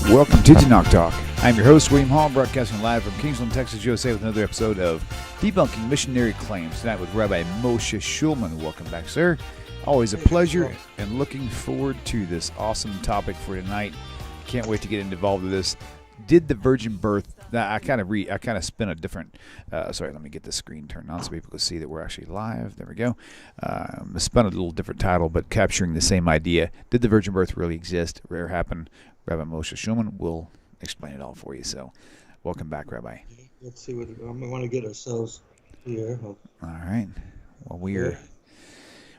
Welcome to Knock Talk. I'm your host, William Hall, broadcasting live from Kingsland, Texas, USA, with another episode of Debunking Missionary Claims. Tonight with Rabbi Moshe Shulman. Welcome back, sir. Always a pleasure, and looking forward to this awesome topic for tonight. Can't wait to get involved with this. Did the virgin birth? I kind of spin a different. Sorry, let me get the screen turned on so people can see that we're actually live. There we go. Spun a little different title, but capturing the same idea. Did the virgin birth really exist? Rare happen? Rabbi Moshe Shulman will explain it all for you. So, welcome back, Rabbi. Let's see what we want to get ourselves here. All right. Well,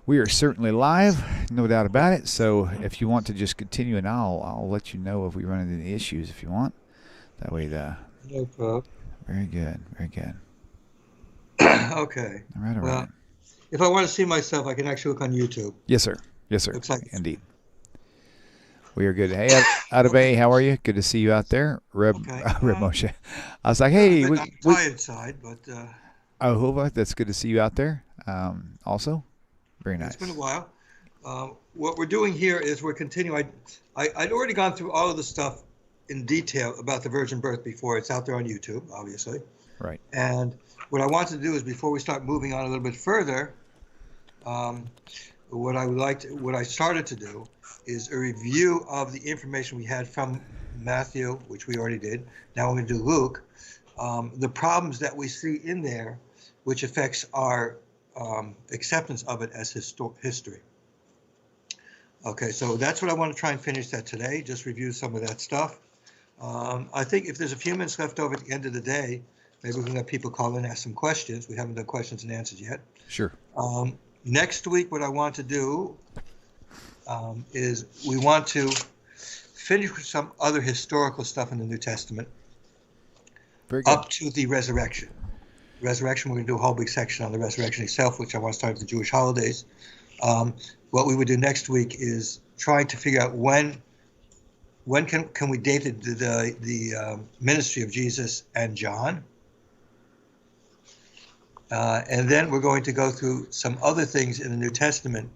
we are certainly live, no doubt about it. So, if you want to just continue, and I'll let you know if we run into any issues if you want. That way, no problem. Very good. Very good. Okay. All right. Well, if I want to see myself, I can actually look on YouTube. Yes, sir. Yes, sir. Looks like indeed. We are good. Hey, Adabay, how are you? Good to see you out there, Reb Moshe. I was like, hey, I'm tired side, but Ahova, that's good to see you out there. Also, very nice. It's been a while. What we're doing here is we're continuing. I'd already gone through all of the stuff in detail about the virgin birth before. It's out there on YouTube, obviously. Right. And what I want to do is, before we start moving on a little bit further, what I started to do is a review of the information we had from Matthew, which we already did. Now we're going to do Luke. The problems that we see in there, which affects our acceptance of it as history. Okay, so that's what I want to try and finish that today, just review some of that stuff. I think if there's a few minutes left over at the end of the day, maybe we can let people call in and ask some questions. We haven't done questions and answers yet. Sure. Next week, what I want to do is we want to finish with some other historical stuff in the New Testament up to the resurrection. Resurrection, we're going to do a whole big section on the resurrection itself, which I want to start with the Jewish holidays. What we would do next week is trying to figure out when can we date the ministry of Jesus and John. And then we're going to go through some other things in the New Testament,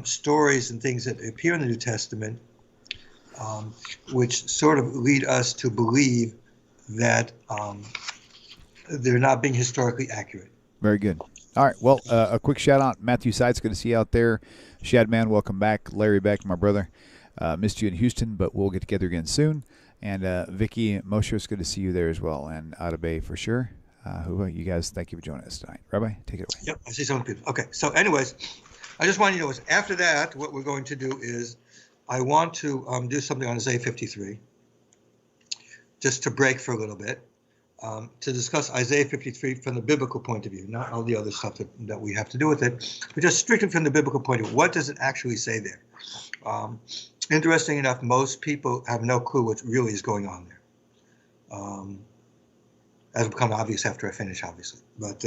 stories and things that appear in the New Testament, which sort of lead us to believe that they're not being historically accurate. Very good. All right. Well, a quick shout out. Matthew Sides, good to see you out there. Shadman, welcome back. Larry Beck, my brother. Missed you in Houston, but we'll get together again soon. And Vicky Moshe, it's good to see you there as well. And Adabay for sure. You guys, thank you for joining us tonight. Rabbi, take it away. Yep, I see some people. Okay, so anyways, I just want you to know is after that, what we're going to do is I want to do something on Isaiah 53, just to break for a little bit, to discuss Isaiah 53 from the biblical point of view, not all the other stuff that we have to do with it, but just strictly from the biblical point of view. What does it actually say there? Interesting enough, most people have no clue what really is going on there. As will become obvious after I finish, obviously. But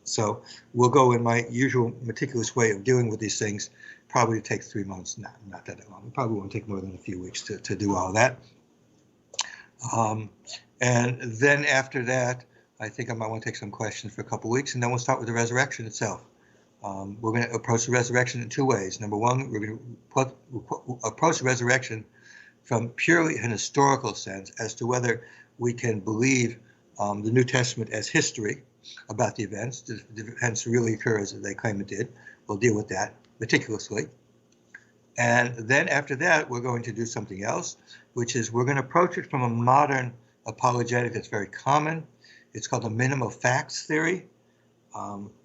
so we'll go in my usual meticulous way of dealing with these things. Probably take 3 months, not that long. It probably won't take more than a few weeks to do all that. And then after that, I think I might want to take some questions for a couple of weeks, and then we'll start with the resurrection itself. We're going to approach the resurrection in two ways. Number one, we're going to approach the resurrection from purely an historical sense as to whether we can believe the New Testament as history about the events. The events really occur as they claim it did. We'll deal with that meticulously. And then after that, we're going to do something else, which is we're going to approach it from a modern apologetic that's very common. It's called the minimal facts theory,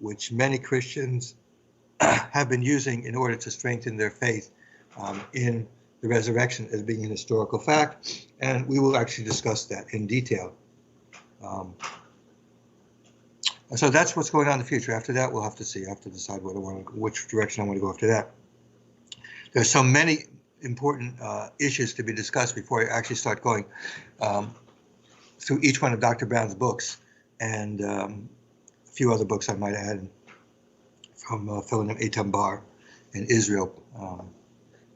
which many Christians have been using in order to strengthen their faith in the resurrection as being an historical fact. And we will actually discuss that in detail. So that's what's going on in the future. After that, we'll have to see. I have to decide which direction I want to go after that. There's so many important issues to be discussed before I actually start going through each one of Dr. Brown's books and a few other books I might add from Philemon Eitan Bar in Israel,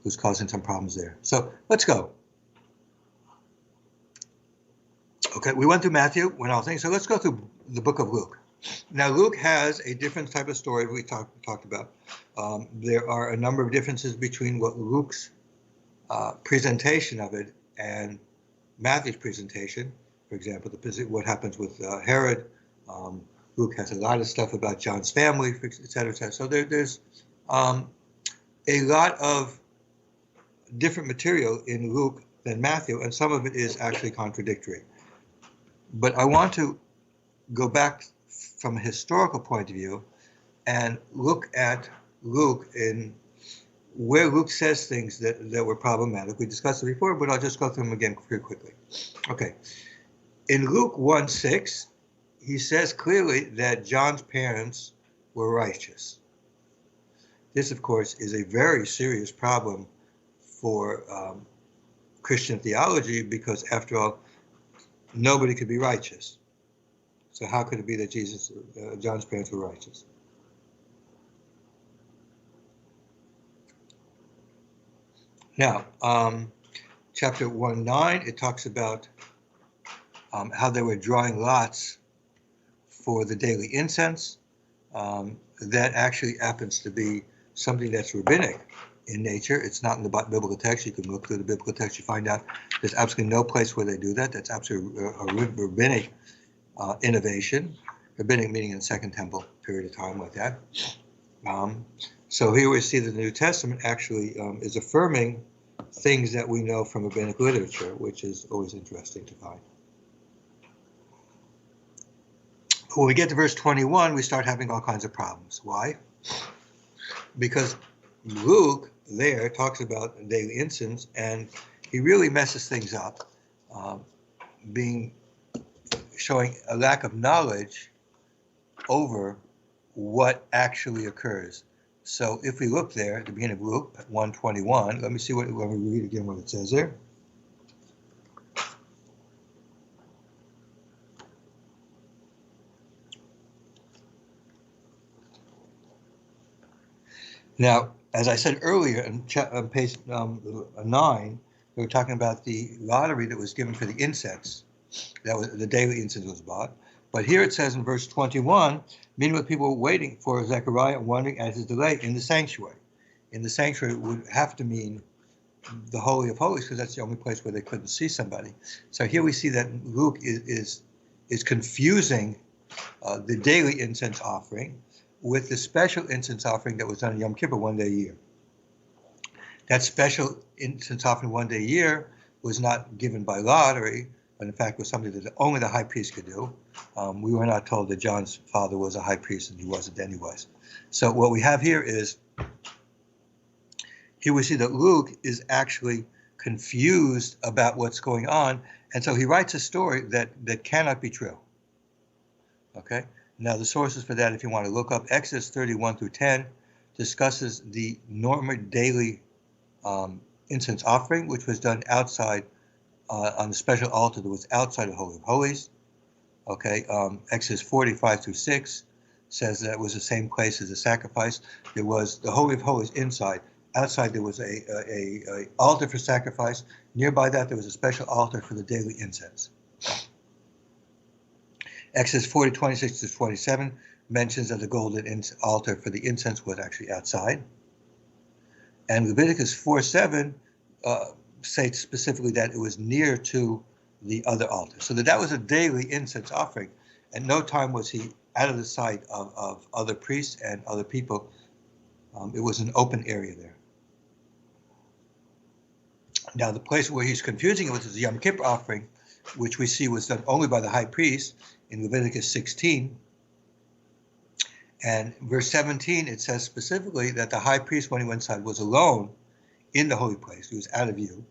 who's causing some problems there. So let's go. Okay, we went through Matthew, went all things. So let's go through the book of Luke. Now, Luke has a different type of story we talked about. There are a number of differences between what Luke's presentation of it and Matthew's presentation, for example, what happens with Herod. Luke has a lot of stuff about John's family, et cetera, et cetera. So there's a lot of different material in Luke than Matthew, and some of it is actually contradictory. But I want to go back from a historical point of view and look at Luke in where Luke says things that were problematic. We discussed it before, but I'll just go through them again very quickly. Okay. In Luke 1:6, he says clearly that John's parents were righteous. This, of course, is a very serious problem for Christian theology because, after all, nobody could be righteous. So how could it be that John's parents were righteous? Now, chapter 1:9, it talks about how they were drawing lots for the daily incense. That actually happens to be something that's rabbinic in nature. It's not in the biblical text. You can look through the biblical text. You find out there's absolutely no place where they do that. That's absolutely a rabbinic innovation. Rabbinic meaning in the Second Temple period of time like that. So here we see that the New Testament actually is affirming things that we know from rabbinic literature, which is always interesting to find. When we get to verse 21, we start having all kinds of problems. Why? Because Luke there talks about daily incense, and he really messes things up, showing a lack of knowledge over what actually occurs. So if we look there at the beginning of Luke 1:21, let me read again what it says there. Now, as I said earlier, on page 9, we were talking about the lottery that was given for the incense. That was the daily incense was bought. But here it says in verse 21, meanwhile people were waiting for Zechariah and wondering at his delay in the sanctuary. In the sanctuary would have to mean the Holy of Holies, because that's the only place where they couldn't see somebody. So here we see that Luke is confusing the daily incense offering with the special incense offering that was done on Yom Kippur one day a year. That special incense offering one day a year was not given by lottery, but in fact was something that only the high priest could do. We were not told that John's father was a high priest, and he wasn't anyways. So what we have here we see that Luke is actually confused about what's going on, and so he writes a story that cannot be true. Okay? Now, the sources for that, if you want to look up, Exodus 31-10 discusses the normal daily incense offering, which was done outside on the special altar that was outside of Holy of Holies. Okay, Exodus 45-6 says that it was the same place as the sacrifice. There was the Holy of Holies inside. Outside there was a altar for sacrifice. Nearby that there was a special altar for the daily incense. Exodus 40:26-27 mentions that the golden altar for the incense was actually outside. And Leviticus 4:7 states specifically that it was near to the other altar. So that was a daily incense offering. At no time was he out of the sight of other priests and other people. It was an open area there. Now, the place where he's confusing it was the Yom Kippur offering, which we see was done only by the high priest in Leviticus 16. And verse 17, it says specifically that the high priest, when he went inside, was alone in the holy place. He was out of view.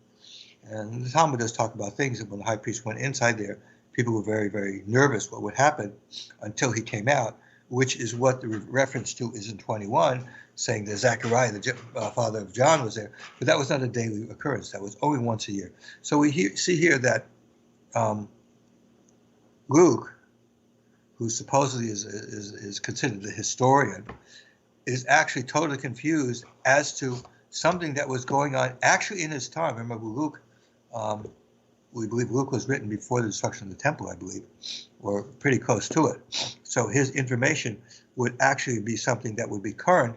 And the Talmud does talk about things that when the high priest went inside there, people were very, very nervous what would happen until he came out, which is what the reference to is in 21, saying that Zechariah, the father of John, was there. But that was not a daily occurrence. That was only once a year. So we see here that Luke, who supposedly is considered the historian, is actually totally confused as to something that was going on actually in his time. Remember, Luke, we believe Luke was written before the destruction of the temple, I believe, or pretty close to it. So his information would actually be something that would be current,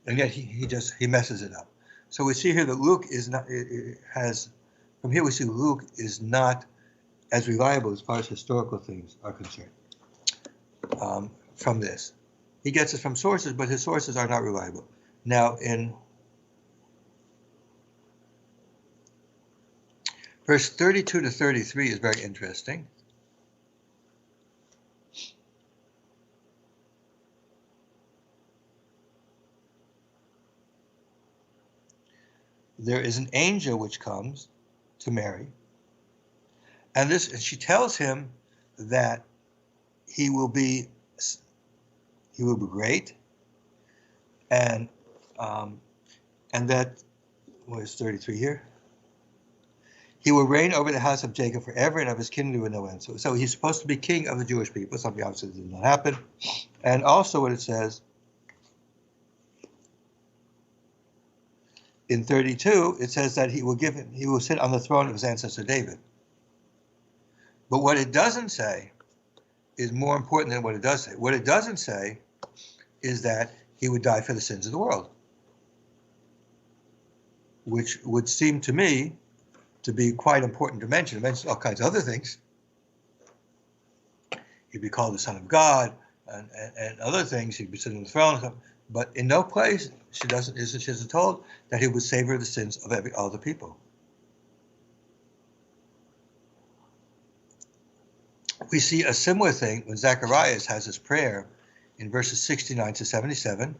and yet he messes it up. So we see here that Luke has from here we see Luke is not as reliable as far as historical things are concerned from this. He gets it from sources, but his sources are not reliable. Now, in verse 32 to 33 is very interesting. There is an angel which comes to Mary, and she tells him that he will be great, and that, where's 33 here? He will reign over the house of Jacob forever, and of his kingdom with no end. So he's supposed to be king of the Jewish people, something obviously did not happen. And also what it says in 32, it says that he will sit on the throne of his ancestor David. But what it doesn't say is more important than what it does say. What it doesn't say is that he would die for the sins of the world, which would seem to me to be quite important to mention. It mentions all kinds of other things. He'd be called the Son of God and other things. He'd be sitting on the throne. But in no place she isn't told that he would save her the sins of all the people. We see a similar thing when Zacharias has his prayer in verses 69 to 77.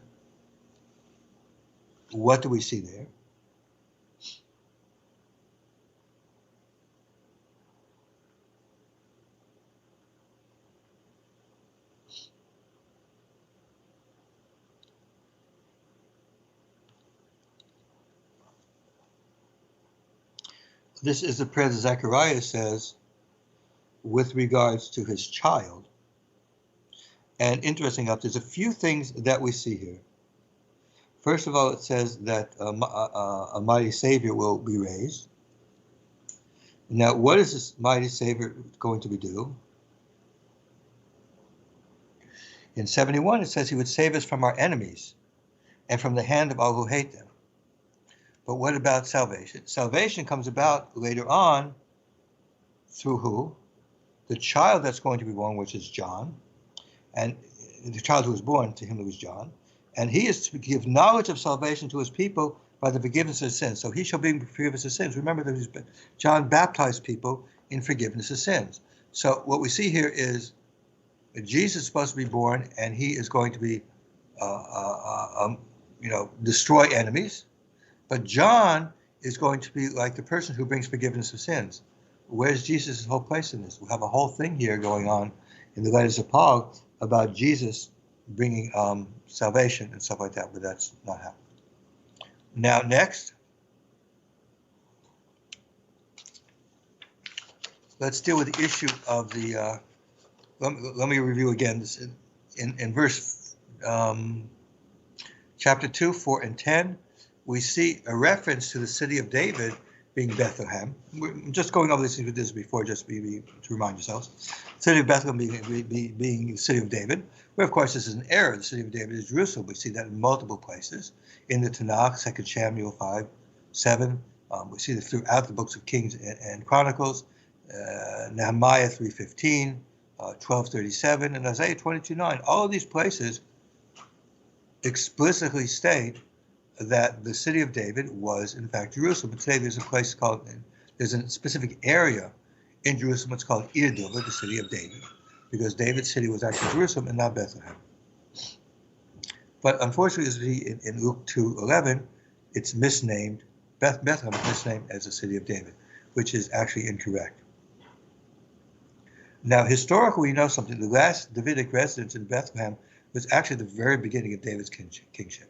What do we see there? This is the prayer that Zacharias says with regards to his child. And interesting enough, there's a few things that we see here. First of all, it says that a mighty Savior will be raised. Now, what is this mighty Savior going to do? In 71, it says he would save us from our enemies and from the hand of all who hate them. But what about salvation? Salvation comes about later on through who? The child that's going to be born, which is John, and the child who was born, to him who was John, and he is to give knowledge of salvation to his people by the forgiveness of sins. So he shall bring forgiveness of sins. Remember that John baptized people in forgiveness of sins. So what we see here is that Jesus is supposed to be born, and he is going to be, destroy enemies. But John is going to be like the person who brings forgiveness of sins. Where's Jesus' whole place in this? We have a whole thing here going on in the letters of Paul about Jesus bringing salvation and stuff like that, but that's not happening. Now, next, let's deal with the issue of the, let me review again. This in verse, chapter 2, 4, and 10, we see a reference to the city of David being Bethlehem. We're just going over this before, just to remind yourselves. City of Bethlehem being the city of David, where of course this is an error. The city of David is Jerusalem. We see that in multiple places. In the Tanakh, 2 Samuel 5, 7. We see that throughout the books of Kings and Chronicles, Nehemiah 3:15, 12:37, and Isaiah 22:9. All of these places explicitly state that the city of David was in fact Jerusalem. But today there's a specific area in Jerusalem. It's called Ir-Dova, the city of David, because David's city was actually Jerusalem and not Bethlehem. But unfortunately, as we see in Luke 2:11, it's misnamed, Bethlehem is misnamed as the city of David, which is actually incorrect. Now, historically, we know something. The last Davidic residence in Bethlehem was actually the very beginning of David's kingship.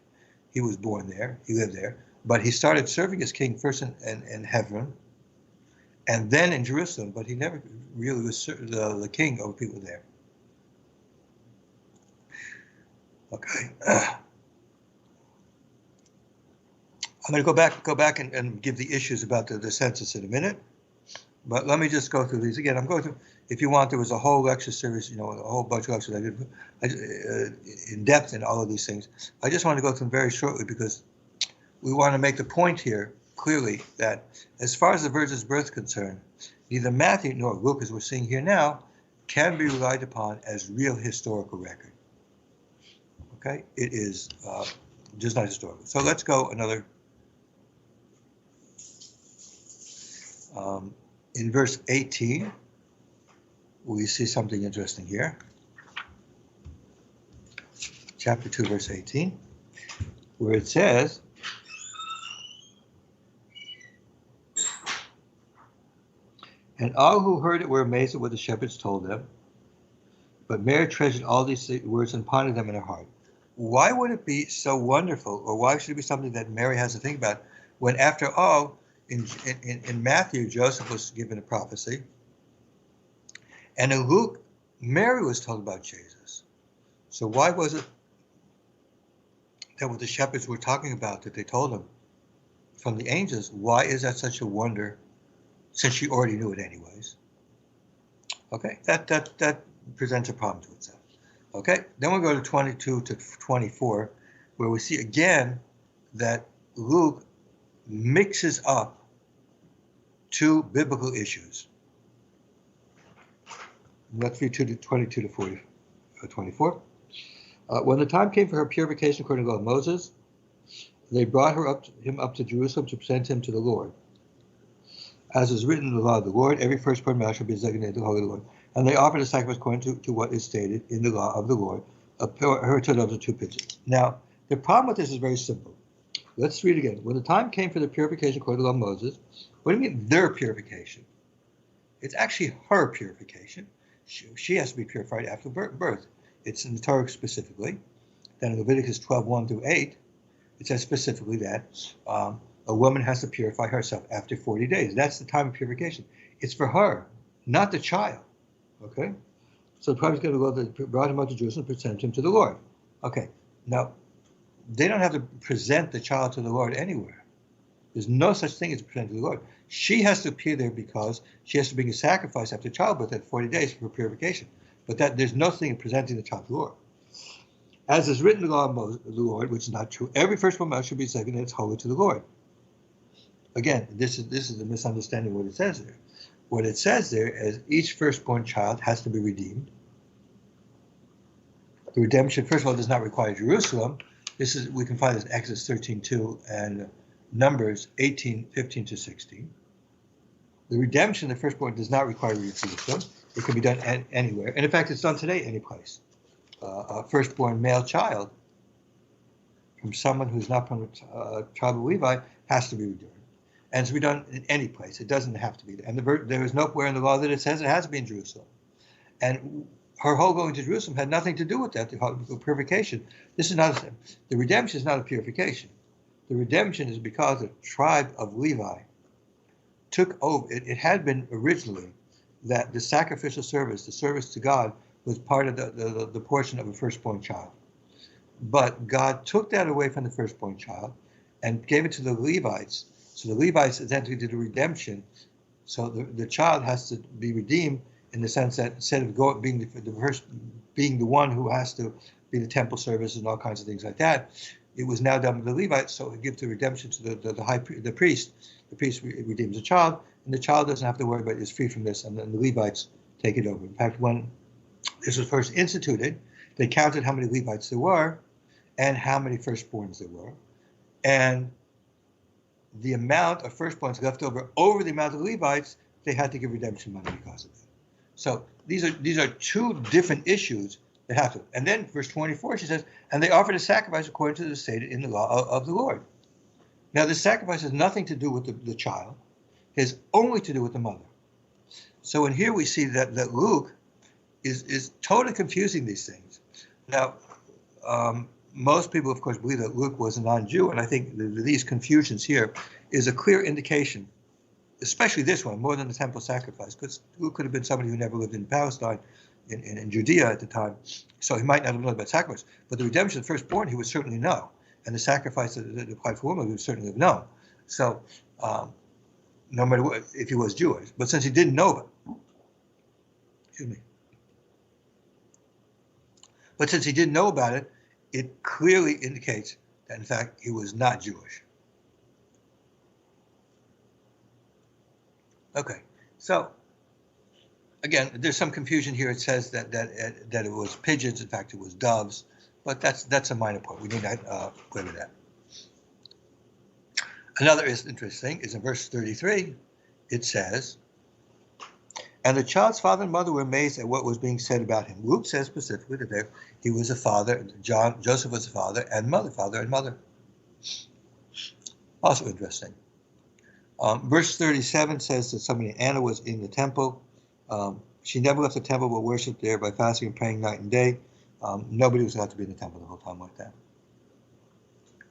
He was born there, he lived there, but he started serving as king first in Hebron and then in Jerusalem, but he never really was the king over people there. Okay. I'm going to go back and give the issues about the census in a minute, but let me just go through these again. I'm going to, if you want, there was a whole lecture series, a whole bunch of lectures I did in depth in all of these things. I just want to go through them very shortly because we want to make the point here clearly that as far as the virgin's birth is concerned, neither Matthew nor Luke, as we're seeing here now, can be relied upon as real historical record. Okay, it is just not historical. So let's go another. In verse 18, we see something interesting here. Chapter 2, verse 18, where it says, "And all who heard it were amazed at what the shepherds told them. But Mary treasured all these words and pondered them in her heart." Why would it be so wonderful, or why should it be something that Mary has to think about, when after all, in Matthew, Joseph was given a prophecy, and in Luke, Mary was told about Jesus. So why was it that what the shepherds were talking about, that they told them from the angels, why is that such a wonder, since she already knew it anyways? Okay, that presents a problem to itself. Okay, then we'll go to 22 to 24, where we see again that Luke mixes up two biblical issues. Let's read 22 to 24. When the time came for her purification according to the law of Moses, they brought him up to Jerusalem to present him to the Lord. As is written in the law of the Lord, every firstborn male shall be designated the holy Lord. And they offered a sacrifice according to what is stated in the law of the Lord, a turtle of 2 pigeons. Now, the problem with this is very simple. Let's read again. When the time came for the purification according to the law of Moses, what do you mean their purification? It's actually her purification. She has to be purified after birth. It's in the Torah specifically. Then in Leviticus 12:1 through 8, it says specifically that a woman has to purify herself after 40 days. That's the time of purification. It's for her, not the child. Okay? So the prophet's going to go, they brought him up to Jerusalem, present him to the Lord. Okay. Now, they don't have to present the child to the Lord anywhere. There's no such thing as presenting to the Lord. She has to appear there because she has to bring a sacrifice after childbirth at 40 days for purification. But there's no thing in presenting the child to the Lord. As is written in the law of the Lord, which is not true, every firstborn male should be designated as holy to the Lord. Again, this is a misunderstanding of what it says there. What it says there is each firstborn child has to be redeemed. The redemption, first of all, does not require Jerusalem. We can find this in Exodus 13:2 and Numbers 18:15 to 16. The redemption of the firstborn does not require Jerusalem. It can be done anywhere. And in fact, it's done today any place. A firstborn male child from someone who's not from the tribe of Levi has to be redeemed. And it's to be done in any place. It doesn't have to be there. And there is nowhere in the law that it says it has to be in Jerusalem. And her whole going to Jerusalem had nothing to do with that, the purification. The redemption is not a purification. The redemption is because the tribe of Levi took over. It had been originally that the sacrificial service, the service to God, was part of the portion of a firstborn child. But God took that away from the firstborn child and gave it to the Levites. So the Levites essentially did the redemption. So the child has to be redeemed in the sense that instead of being the one who has to be the temple service and all kinds of things like that, it was now done with the Levites. So it gives the redemption to the priest. The priest redeems the child, and the child doesn't have to worry about it. It's free from this, and then the Levites take it over. In fact, when this was first instituted, they counted how many Levites there were and how many firstborns there were, and the amount of firstborns left over the amount of Levites, they had to give redemption money because of it. So these are two different issues that have to. And then verse 24, she says, and they offered a sacrifice according to the stated in the law of the Lord. Now the sacrifice has nothing to do with the child. It has only to do with the mother. So in here we see that Luke is totally confusing these things. Now, most people, of course, believe that Luke was a non-Jew, and I think these confusions here is a clear indication, especially this one, more than the temple sacrifice, because Luke could have been somebody who never lived in Palestine, in Judea at the time, so he might not have known about sacrifice. But the redemption of the firstborn, he would certainly know, and the sacrifice that applied for women, he would certainly have known. So, no matter what, if he was Jewish, but since he didn't know it, excuse me. But since he didn't know about it, it clearly indicates that, in fact, he was not Jewish. Okay, so again, there's some confusion here. It says that it was pigeons. In fact, it was doves, but that's a minor point. We need not play with that. Another interesting is in verse 33. It says, "And the child's father and mother were amazed at what was being said about him." Luke says specifically that he was a father. Joseph was a father and mother, father and mother. Also interesting. Verse 37 says that somebody, Anna, was in the temple. She never left the temple but worshipped there by fasting and praying night and day. Nobody was allowed to be in the temple the whole time like that.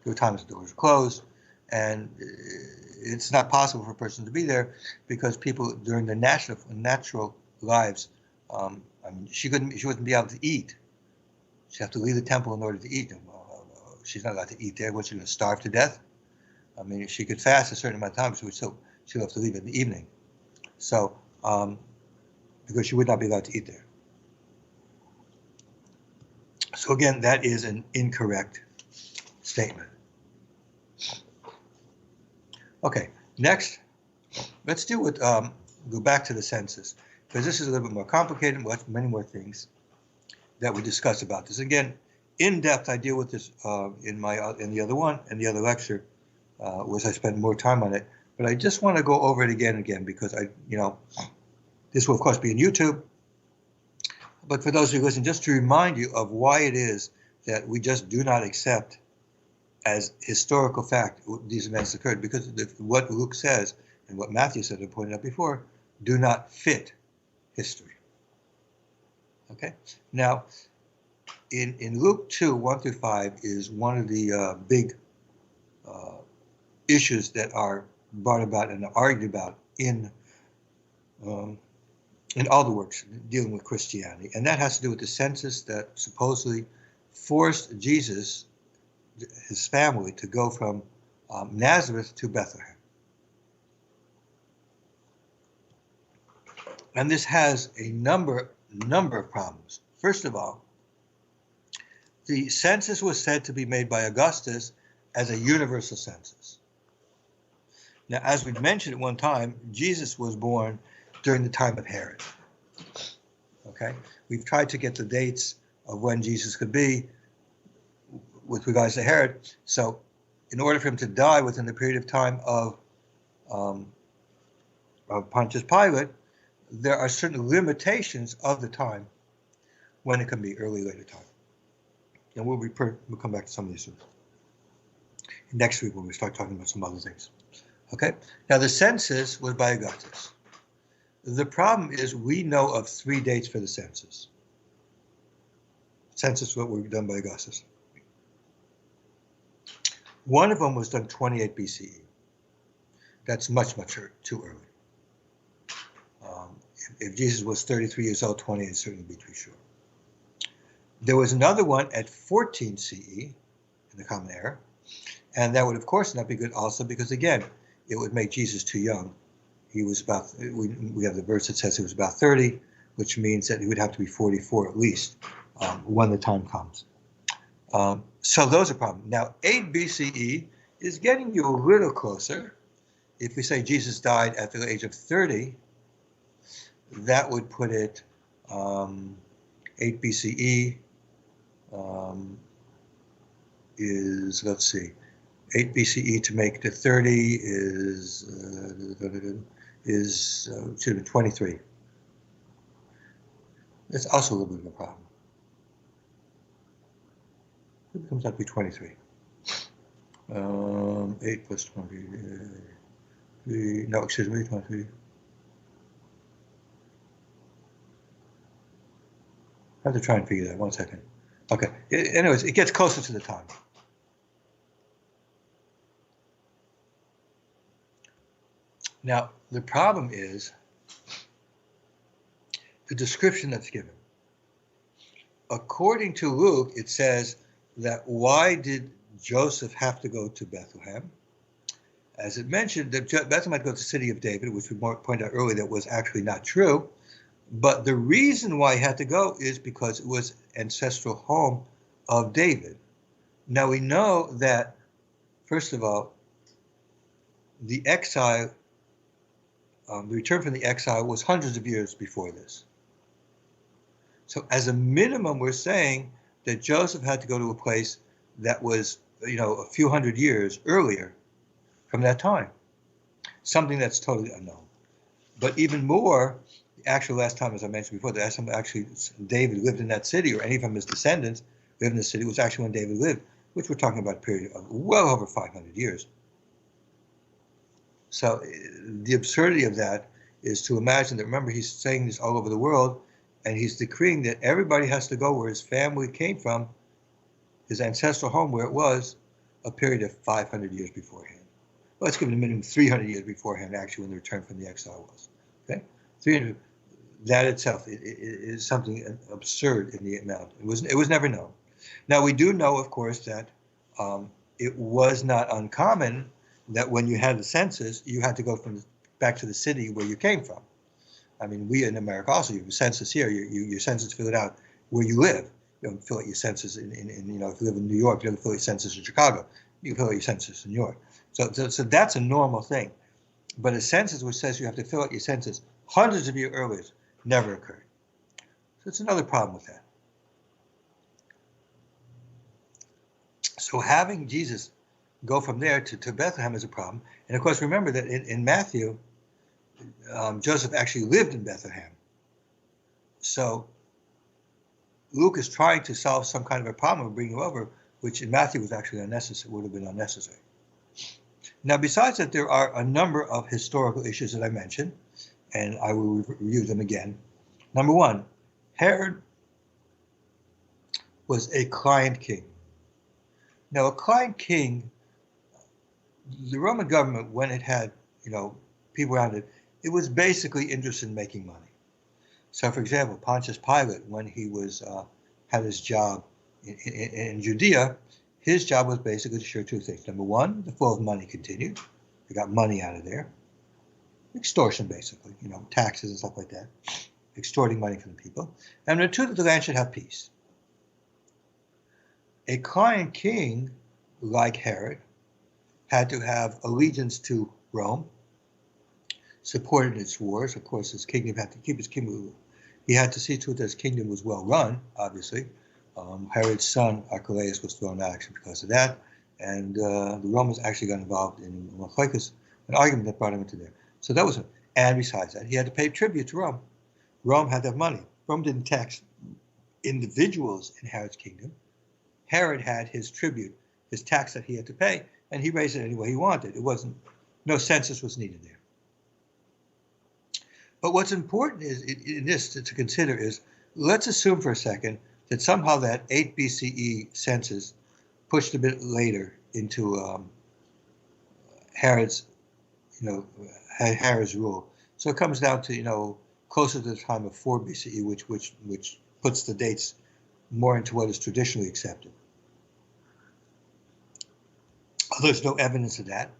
There were times the doors were closed, and it's not possible for a person to be there because people during their natural lives, she wouldn't be able to eat. She'd have to leave the temple in order to eat. She's not allowed to eat there. Was she going to starve to death? I mean, she could fast a certain amount of time, so she'll have to leave in the evening. So, because she would not be allowed to eat there. So again, that is an incorrect statement. Okay, next, let's deal with, go back to the census, because this is a little bit more complicated, many more things that we discuss about this. Again, in depth, I deal with this in the other one, and the other lecture, was I spend more time on it. But I just want to go over it again and again because this will of course be on YouTube. But for those who listen, just to remind you of why it is that we just do not accept as historical fact these events occurred, because what Luke says and what Matthew said and pointed out before do not fit history. Okay, now in Luke 2, 1 through 5 is one of the big issues that are brought about and argued about in all the works dealing with Christianity, and that has to do with the census that supposedly forced Jesus, his family, to go from Nazareth to Bethlehem. And this has a number of problems. First of all, the census was said to be made by Augustus as a universal census. Now, as we mentioned at one time, Jesus was born during the time of Herod. Okay, we've tried to get the dates of when Jesus could be with regards to Herod. So, in order for him to die within the period of time of Pontius Pilate, there are certain limitations of the time when it can be early, later time. And we'll come back to some of these next week when we start talking about some other things. Okay, now the census was by Augustus. The problem is we know of 3 dates for the census. Census what were done by Augustus. One of them was done 28 BCE. That's much too early. If Jesus was 33 years old, 20 would certainly be too short. There was another one at 14 CE in the Common Era, and that would of course not be good also because again, it would make Jesus too young. He was about, we have the verse that says he was about 30, which means that he would have to be 44 at least when the time comes. So those are problems. Now, 8 BCE is getting you a little closer. If we say Jesus died at the age of 30, that would put it 8 BCE is, let's see, 8 BCE to make to 30 is 23. It's also a little bit of a problem. It comes out to be 23. 8 plus 20. No, excuse me, 23. I have to try and figure that. 1 second. Okay. Anyways, it gets closer to the time. Now, the problem is the description that's given. According to Luke, it says that why did Joseph have to go to Bethlehem? As it mentioned, that Bethlehem had to go to the city of David, which we pointed out earlier that was actually not true. But the reason why he had to go is because it was ancestral home of David. Now we know that, first of all, the exile the return from the exile was hundreds of years before this. So as a minimum, we're saying that Joseph had to go to a place that was, a few hundred years earlier from that time, something that's totally unknown. But even more, the actual last time, as I mentioned before, the last time actually David lived in that city, or any of his descendants lived in the city, was actually when David lived, which we're talking about a period of well over 500 years. So the absurdity of that is to imagine that, remember, he's saying this all over the world, and he's decreeing that everybody has to go where his family came from, his ancestral home, where it was, a period of 500 years beforehand. Well, let's give it a minimum 300 years beforehand, actually, when the return from the exile was. Okay, 300. That itself is something absurd in the amount. It was never known. Now we do know, of course, that it was not uncommon that when you had the census, you had to go back to the city where you came from. I mean, we in America also, you have a census here. Your census fill it out where you live. You don't fill out your census in if you live in New York, you don't fill out your census in Chicago. You fill out your census in New York. So that's a normal thing. But a census which says you have to fill out your census hundreds of years earlier never occurred. So it's another problem with that. So having Jesus go from there to Bethlehem is a problem. And of course, remember that in Matthew, Joseph actually lived in Bethlehem. So Luke is trying to solve some kind of a problem of bringing him over, which in Matthew was actually unnecessary, would have been unnecessary. Now, besides that, there are a number of historical issues that I mentioned, and I will review them again. Number one, Herod was a client king. Now, a client king, the Roman government, when it had, people around it, it was basically interested in making money. So, for example, Pontius Pilate, when he was had his job in Judea, his job was basically to assure two things. Number one, the flow of money continued. They got money out of there. Extortion, basically, taxes and stuff like that. Extorting money from the people. And number two, that the land should have peace. A client king, like Herod, had to have allegiance to Rome, supported its wars. Of course, his kingdom had to keep his kingdom. He had to see to it that his kingdom was well run, obviously. Herod's son, Archelaus, was thrown out actually because of that. And the Romans actually got involved in an argument that brought him into there. So that was it. And besides that, he had to pay tribute to Rome. Rome had to have money. Rome didn't tax individuals in Herod's kingdom. Herod had his tribute, his tax that he had to pay, and he raised it any way he wanted. No census was needed there. But what's important is in this to consider is, let's assume for a second that somehow that 8 BCE census pushed a bit later into Herod's, Herod's rule. So it comes down to, closer to the time of 4 BCE, which puts the dates more into what is traditionally accepted. There's no evidence of that.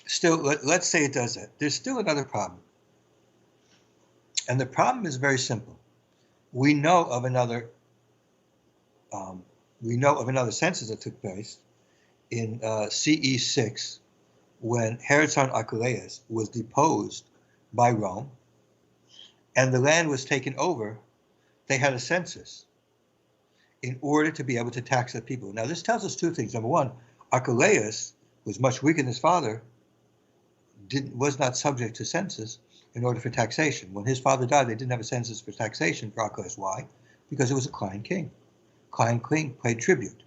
Still, let's say it does that. There's still another problem. And the problem is very simple. We know of another census that took place in CE 6 when Herod's son Archelaus was deposed by Rome and the land was taken over. They had a census in order to be able to tax the people. Now, this tells us two things. Number one, Archelaus was much weaker than his father, was not subject to census in order for taxation. When his father died, they didn't have a census for taxation for Archelaus. Why? Because it was a client king. Client king paid tribute.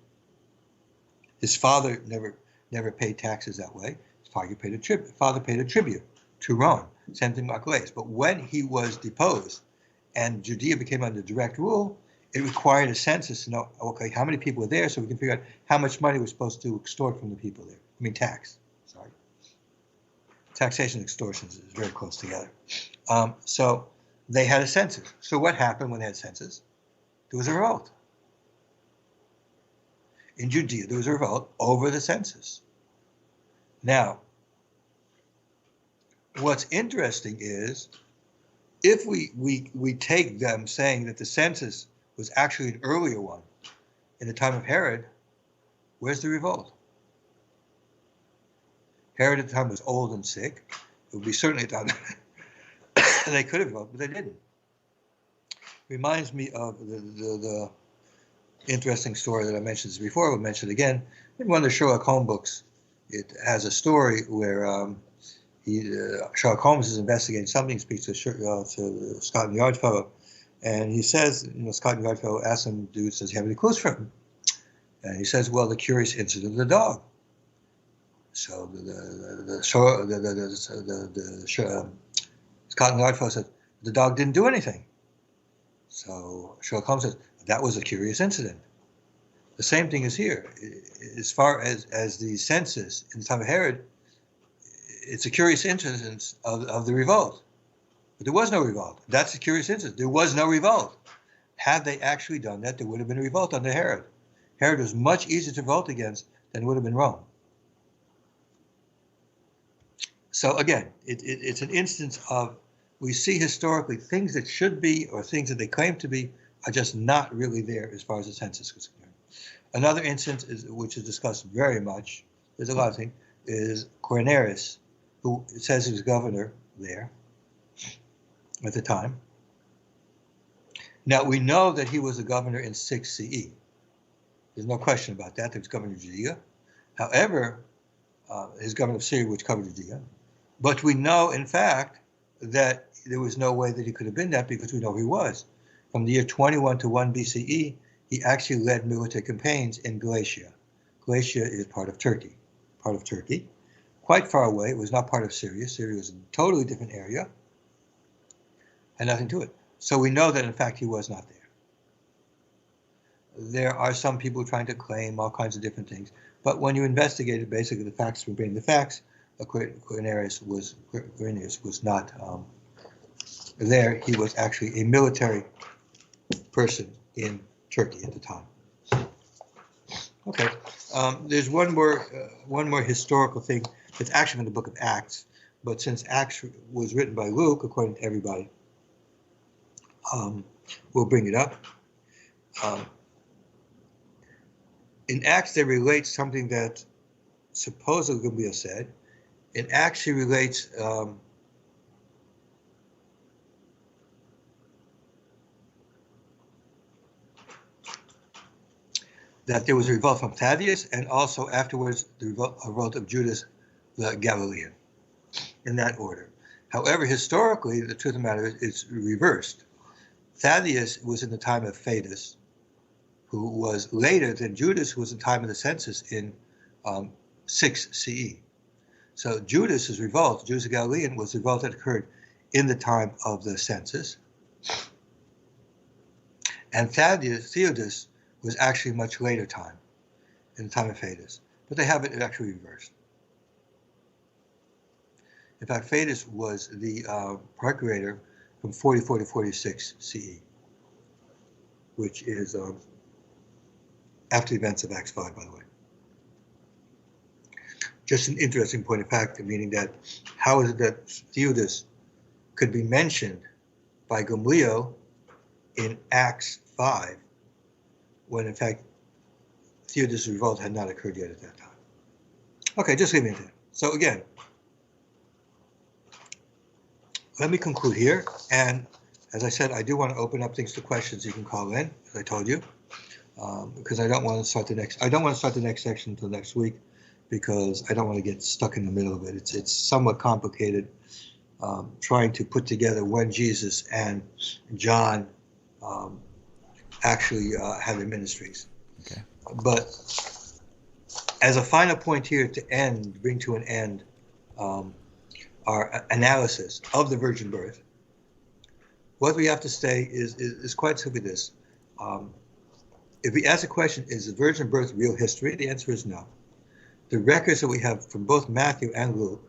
His father never paid taxes that way. His father paid a tribute to Rome. Same thing with Archelaus. But when he was deposed and Judea became under direct rule, it required a census to know, okay, how many people were there so we can figure out how much money we're supposed to extort from the people there. Tax. Sorry. Taxation and extortion is very close together. So they had a census. So what happened when they had a census? There was a revolt. In Judea, there was a revolt over the census. Now, what's interesting is, if we take them saying that the census was actually an earlier one in the time of Herod, where's the revolt? Herod at the time was old and sick. It would be certainly at the time And they could have voted, but they didn't. Reminds me of the interesting story that I mentioned before. I'll mention it again. In one of the Sherlock Holmes books, it has a story where Sherlock Holmes is investigating something, speaks to Scotland Yard fellow, and he says, Scotland Yard fellow asks him, does he have any clues for him? And he says, well, the curious incident of the dog. So the Scotland Yard fellow said, the dog didn't do anything. So Sherlock Holmes says, that was a curious incident. The same thing is here. As far as the census in the time of Herod, it's a curious incident of the revolt. But there was no revolt. That's a curious incident. There was no revolt. Had they actually done that, there would have been a revolt under Herod. Herod was much easier to revolt against than it would have been Rome. So again, it's an instance of, we see historically things that should be or things that they claim to be are just not really there as far as the census is concerned. Another instance, which is discussed very much, there's a lot of things, is Quirinius, who says he was governor there at the time. Now, we know that he was a governor in 6 CE. There's no question about that. He was governor of Judea. However, his governor of Syria, which covered Judea. But we know, in fact, that there was no way that he could have been that, because we know he was. From the year 21 to 1 BCE, he actually led military campaigns in Galatia. Galatia is part of Turkey. Quite far away. It was not part of Syria. Syria was a totally different area. Had nothing to it. So we know that, in fact, he was not there. There are some people trying to claim all kinds of different things. But when you investigate it, basically the facts will bring the facts. Quirinius was not there. He was actually a military person in Turkey at the time. Okay, there's one more historical thing that's actually in the book of Acts, but since Acts was written by Luke, according to everybody, we'll bring it up. In Acts, they relate something that supposedly Gamaliel said. In Acts, he relates that there was a revolt from Thaddeus, and also afterwards the revolt of Judas the Galilean, in that order. However, historically, the truth of the matter is it's reversed. Thaddeus was in the time of Fadus, who was later than Judas, who was in the time of the census in 6 CE. So Judas's revolt, Judas the Galilean, was the revolt that occurred in the time of the census. And Theodus was actually much later time, in the time of Fadus. But they have it actually reversed. In fact, Fadus was the procurator from 44 to 46 CE, which is after the events of Acts 5, by the way. Just an interesting point of fact, meaning that how is it that Theodus could be mentioned by Gamaliel in Acts 5, when in fact Theodus' revolt had not occurred yet at that time. Okay, just leave me at that. So again, let me conclude here. And as I said, I do want to open up things to questions you can call in, as I told you, because I don't want to start the next section until next week, because I don't want to get stuck in the middle of it. It's somewhat complicated trying to put together when Jesus and John actually had their ministries. Okay. But as a final point here to bring to an end our analysis of the virgin birth, what we have to say is quite simply this. If we ask the question, is the virgin birth real history? The answer is no. The records that we have from both Matthew and Luke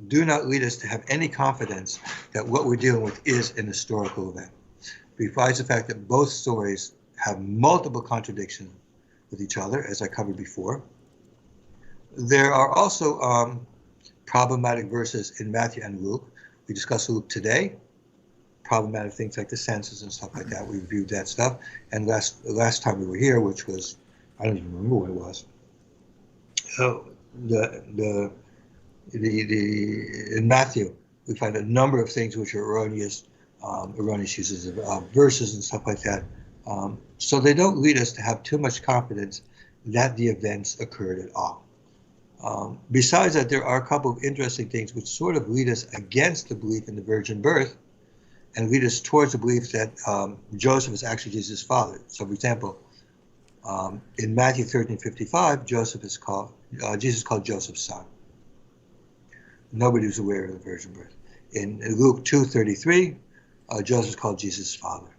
do not lead us to have any confidence that what we're dealing with is an historical event. Besides the fact that both stories have multiple contradictions with each other, as I covered before. There are also problematic verses in Matthew and Luke. We discussed Luke today. Problematic things like the census and stuff like that. We reviewed that stuff. And last time we were here, which was, I don't even remember what it was. So in Matthew, We find a number of things which are erroneous uses of verses and stuff like that. So they don't lead us to have too much confidence that the events occurred at all. Besides that, there are a couple of interesting things which sort of lead us against the belief in the virgin birth and lead us towards the belief that Joseph is actually Jesus' father. So, for example, in Matthew 13:55, Jesus called Joseph's son. Nobody was aware of the virgin birth. In Luke 2:33, Joseph is called Jesus' father.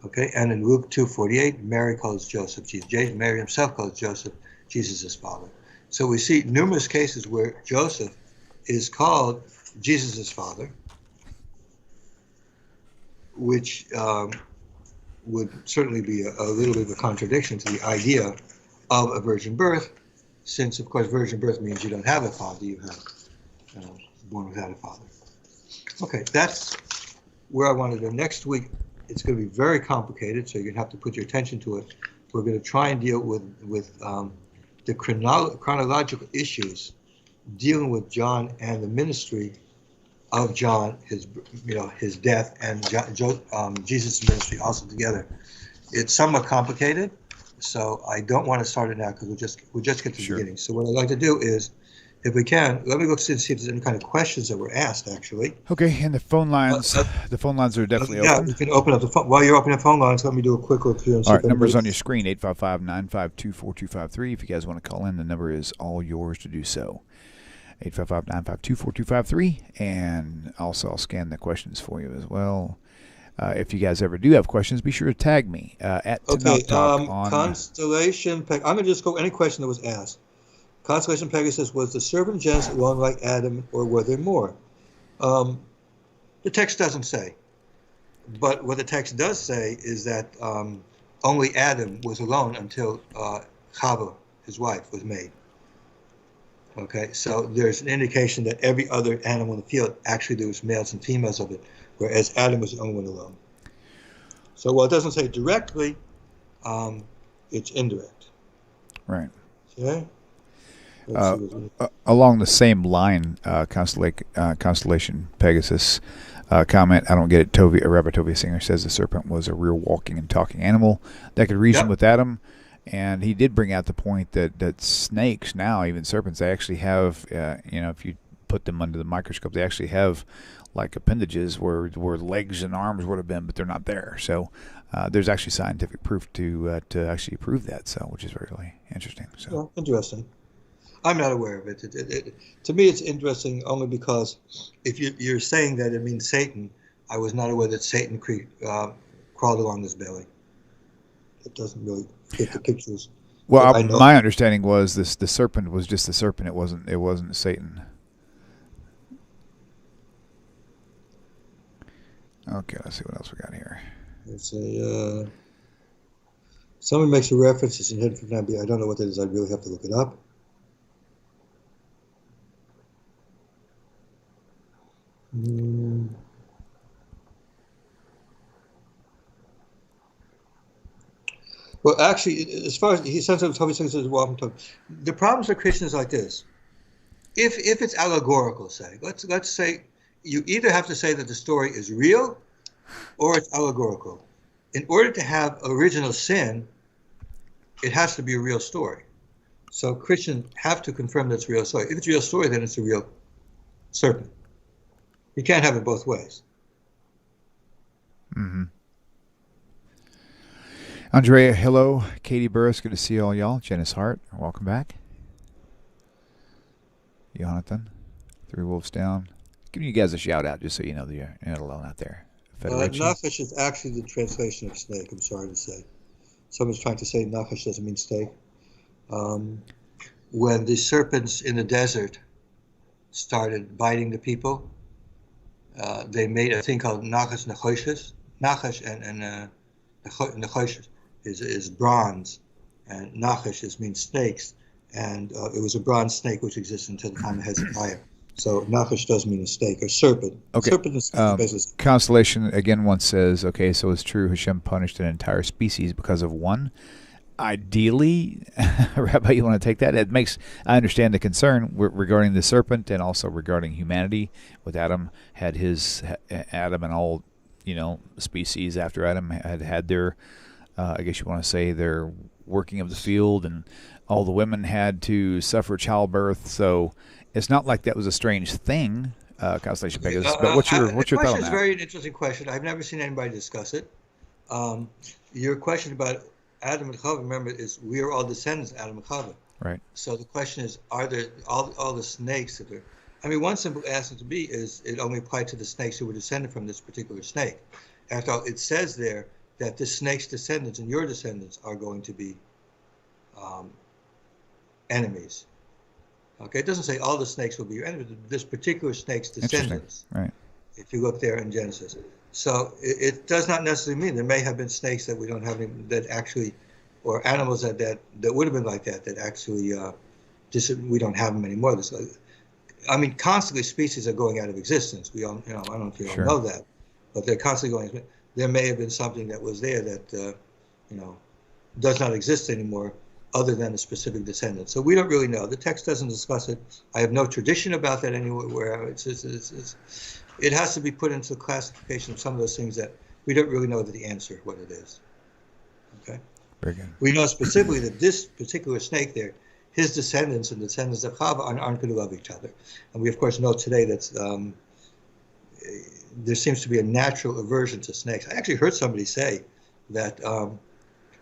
Okay, and in Luke 2:48, Mary calls Joseph Jesus. Mary himself calls Joseph Jesus' father. So we see numerous cases where Joseph is called Jesus' father, which would certainly be a little bit of a contradiction to the idea of a virgin birth, since, of course, virgin birth means you don't have a father, you have born without a father. Okay, that's where I want to go. Next week, it's going to be very complicated, so you're going to have to put your attention to it. We're going to try and deal with the chronological issues dealing with John and the ministry of John, his death, and Jesus' ministry also together. It's somewhat complicated, so I don't want to start it now because we'll just get to the beginning. So what I'd like to do is, if we can, let me look and see if there's any kind of questions that were asked, actually. Okay, and the phone lines are definitely open. Yeah, you can open up the phone. While you're opening the phone lines, let me do a quick look here. All right, numbers on your screen, 855-952-4253. If you guys want to call in, the number is all yours to do so. 855-952-4253. And also, I'll scan the questions for you as well. If you guys ever do have questions, be sure to tag me at Okay, on Constellation Peg. I'm going to just go any question that was asked. Constellation Pegasus, was the serpent of Genesis alone like Adam, or were there more? The text doesn't say. But what the text does say is that only Adam was alone until Chava, his wife, was made. Okay, so there's an indication that every other animal in the field, actually there was males and females of it, whereas Adam was the only one alone. So while it doesn't say directly, it's indirect. Right. Okay? Along the same line, Constellation Pegasus comment, I don't get it. Rabbi Tovia Singer says the serpent was a real walking and talking animal that could reason with Adam, and he did bring out the point that snakes now, even serpents, they actually have, if you put them under the microscope, they actually have like appendages where legs and arms would have been, but they're not there. So there's actually scientific proof to actually prove that. So, which is really interesting. So well, interesting. I'm not aware of it. To me, it's interesting only because if you're saying that it means Satan, I was not aware that Satan crawled along his belly. It doesn't really fit the pictures. Well, my understanding was the serpent was just the serpent. It wasn't Satan. Okay, let's see what else we got here. It's someone makes a reference. It's in head from I don't know what that is. I really have to look it up. Well, actually, as far as he says, the problems with Christians like this. If it's allegorical, let's say you either have to say that the story is real or it's allegorical. In order to have original sin, it has to be a real story. So Christians have to confirm that it's a real story. If it's a real story, then it's a real serpent. You can't have it both ways. Mm-hmm. Andrea, hello. Katie Burris, good to see all y'all. Janice Hart, welcome back. Jonathan, Three Wolves Down. Giving you guys a shout out just so you know that you're not alone out there. Nachash is actually the translation of snake, I'm sorry to say. Someone's trying to say Nachash doesn't mean snake. When the serpents in the desert started biting the people, they made a thing called Nachash Nechoshes. Nachash and Nechoshes is bronze, and Nachash means snakes, and it was a bronze snake which existed until the time of Hezekiah. So Nachash does mean a snake or serpent. Okay. Serpent is basically. Constellation again once says, okay, so it's true Hashem punished an entire species because of one. Ideally, Rabbi, you want to take that? I understand the concern regarding the serpent and also regarding humanity. With Adam Adam and all, species after Adam had their, I guess you want to say, their working of the field, and all the women had to suffer childbirth. So it's not like that was a strange thing, Constellation Pegasus. But what's your thought on that? The question is a very interesting question. I've never seen anybody discuss it. Your question about Adam and Chava, remember, is we are all descendants of Adam and Chava. Right. So the question is, are there all the snakes that are? I mean, one simple answer to be is it only applied to the snakes who were descended from this particular snake. After all, it says there that the snake's descendants and your descendants are going to be enemies. Okay, it doesn't say all the snakes will be your enemies. This particular snake's descendants. Right. If you look there in Genesis. So it does not necessarily mean there may have been snakes that we don't have any, that actually, or animals that would have been like that actually we don't have them anymore. I mean, constantly species are going out of existence. We all, I don't know if you all know that, but they're constantly going. There may have been something that was there that does not exist anymore, other than a specific descendant. So we don't really know. The text doesn't discuss it. I have no tradition about that anywhere. It has to be put into the classification of some of those things that we don't really know the answer what it is. Okay. Very good. We know specifically that this particular snake there, his descendants and descendants of Chava aren't going to love each other. And we, of course, know today that there seems to be a natural aversion to snakes. I actually heard somebody say that,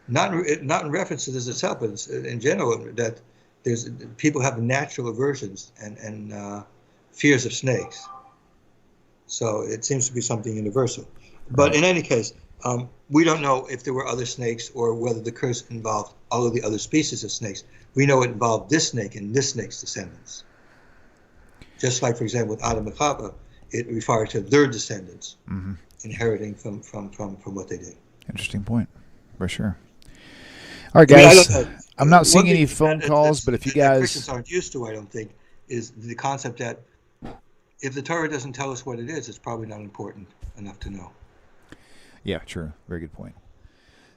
not in reference to this itself, but in general, that people have natural aversions and fears of snakes. So it seems to be something universal. But in any case, we don't know if there were other snakes or whether the curse involved all of the other species of snakes. We know it involved this snake and this snake's descendants. Just like, for example, with Adam and Chava, it referred to their descendants inheriting from what they did. Interesting point, for sure. All right, guys. I'm not seeing any phone calls, but if you guys... Christians aren't used to, I don't think, is the concept that if the Torah doesn't tell us what it is, it's probably not important enough to know. Yeah, true. Very good point.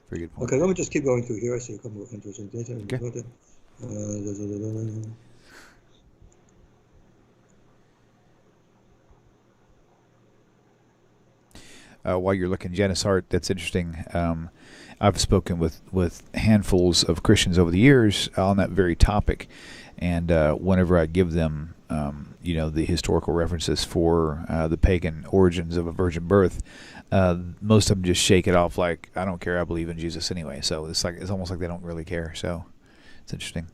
Very good point. Okay, let me just keep going through here. I see a couple of interesting things. Okay. While you're looking, Janice Hart, that's interesting. I've spoken with handfuls of Christians over the years on that very topic, and whenever I give them, the historical references for the pagan origins of a virgin birth, most of them just shake it off like, I don't care, I believe in Jesus anyway. So it's almost like they don't really care. So it's interesting.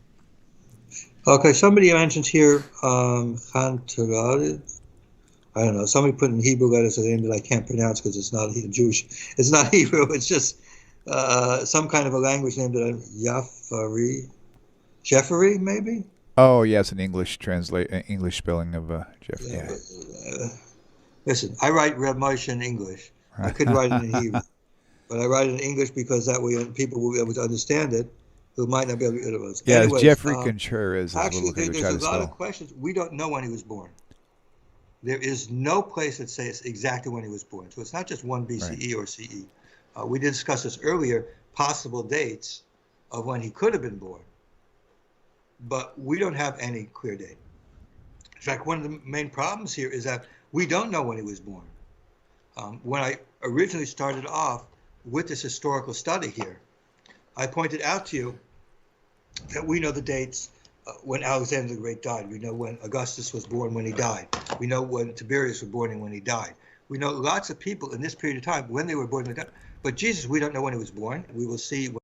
Okay, somebody mentions here, I don't know. Somebody put in Hebrew letters a name that I can't pronounce because it's not Jewish. It's not Hebrew. It's just some kind of a language name that I'm Jeffrey, maybe. Oh yes, an English spelling of Jeff. Yeah. Listen, I write Rabbi Moshe in English. I could write it in Hebrew, but I write it in English because that way people will be able to understand it who might not be able to get it. Yeah, anyways, Jeffrey Contreras. Actually, there's a lot of questions. We don't know when he was born. There is no place that says exactly when he was born. So it's not just 1 BCE or CE. We did discuss this earlier, possible dates of when he could have been born. But we don't have any clear date. In fact, one of the main problems here is that we don't know when he was born. When I originally started off with this historical study here, I pointed out to you that we know the dates when Alexander the Great died. We know when Augustus was born, when he died. We know when Tiberius was born and when he died. We know lots of people in this period of time when they were born and died. But Jesus, we don't know when he was born. We will see when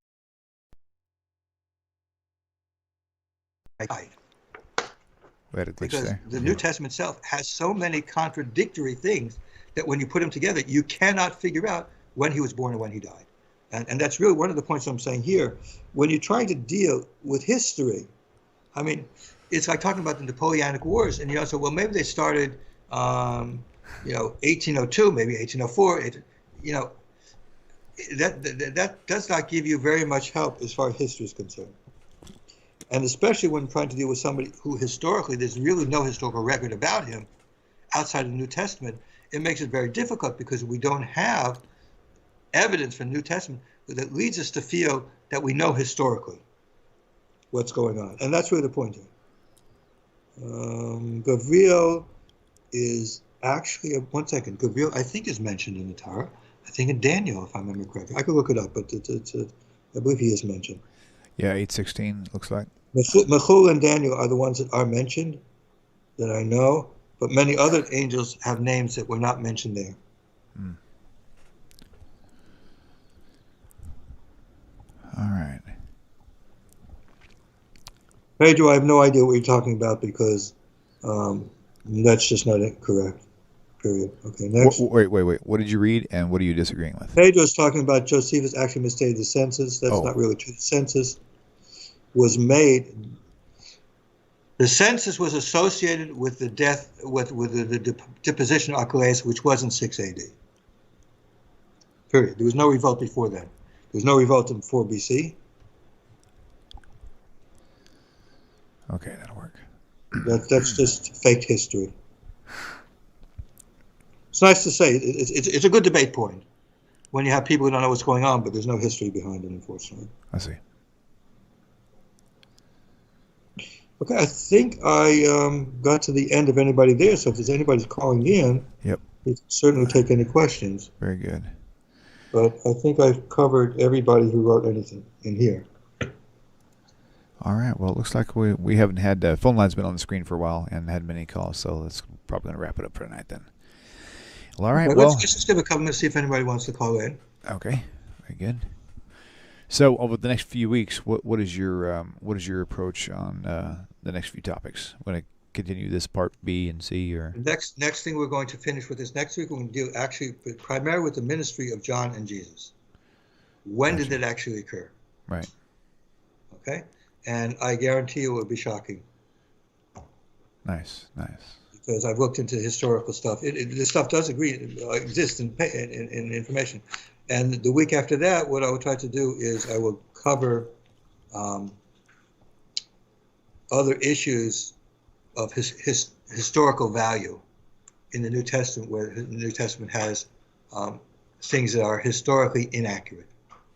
he died. Because the New Testament itself has so many contradictory things that when you put them together, you cannot figure out when he was born and when he died. And that's really one of the points I'm saying here. When you're trying to deal with history, I mean, it's like talking about the Napoleonic Wars, and you say, well, maybe they started, 1802, maybe 1804. That does not give you very much help as far as history is concerned. And especially when trying to deal with somebody who historically, there's really no historical record about him outside of the New Testament, it makes it very difficult because we don't have evidence from the New Testament that leads us to feel that we know historically what's going on. And that's really the point here. Gavriel is actually, one second, Gavriel I think is mentioned in the Torah. I think in Daniel, if I remember correctly. I could look it up, but I believe he is mentioned. Yeah, 8:16 looks like. Mechul and Daniel are the ones that are mentioned that I know, but many other angels have names that were not mentioned there. All right. Pedro, I have no idea what you're talking about because that's just not correct. Period. Okay, next. Wait. What did you read, and what are you disagreeing with? Pedro is talking about Josephus actually misstated the census. That's not really true. The census was made. The census was associated with the death, with the deposition of Archelaus, which was in 6 AD. Period. There was no revolt before then. There was no revolt in 4 BC. Okay, that'll work. That's just fake history. It's nice to say. It's a good debate point when you have people who don't know what's going on, but there's no history behind it, unfortunately. I see. Okay, I think I got to the end of anybody there, so if there's anybody calling in, yep, we can certainly take any questions. Very good. But I think I've covered everybody who wrote anything in here. All right, well, it looks like we haven't had, phone lines been on the screen for a while and had many calls, so that's probably going to wrap it up for tonight then. Well, all right, Okay, well. let's just give a couple minutes, see if anybody wants to call in. Okay, very good. So over the next few weeks, what is your approach on the next few topics? Want to continue this part B and C, or next thing we're going to finish with this next week? We're going to deal actually primarily with the ministry of John and Jesus. When did it actually occur? Right. Okay, and I guarantee you it will be shocking. Nice. Because I've looked into historical stuff. This stuff does exist in information. And the week after that, what I will try to do is I will cover other issues of historical value in the New Testament, where the New Testament has things that are historically inaccurate.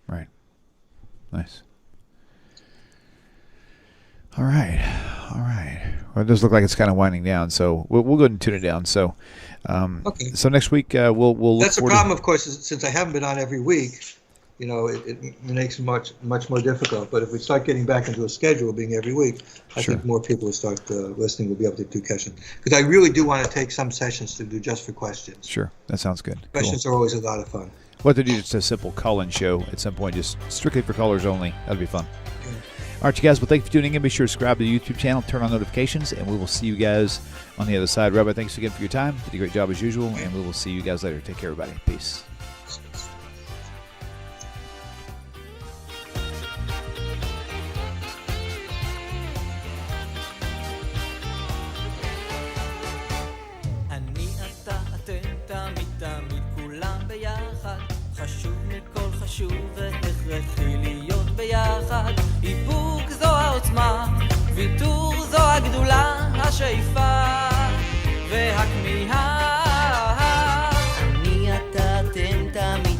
Right. Nice. All right. Well, it does look like it's kind of winding down, so we'll go ahead and tune it down. So, okay. So next week we'll look. That's the problem, of course, is since I haven't been on every week. It makes it much more difficult. But if we start getting back into a schedule, being every week, I think more people will start listening. Will be able to do questions, because I really do want to take some sessions to do just for questions. Sure, that sounds good. Questions are always a lot of fun. What to do? Just a simple call-in show at some point, just strictly for callers only. That'll be fun. All right, you guys. Well, thank you for tuning in. Be sure to subscribe to the YouTube channel, turn on notifications, and we will see you guys on the other side. Rabbi, thanks again for your time. Did a great job as usual, and we will see you guys later. Take care, everybody. Peace. חשוב והכרחי להיות ביחד. איפוק זו העוצמה, ויתור זו הגדולה, השאיפה והכמיהה. אני אתה אתם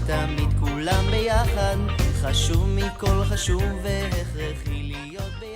תמיד כולם ביחד. חשוב מכל חשוב והכרחי להיות ביחד.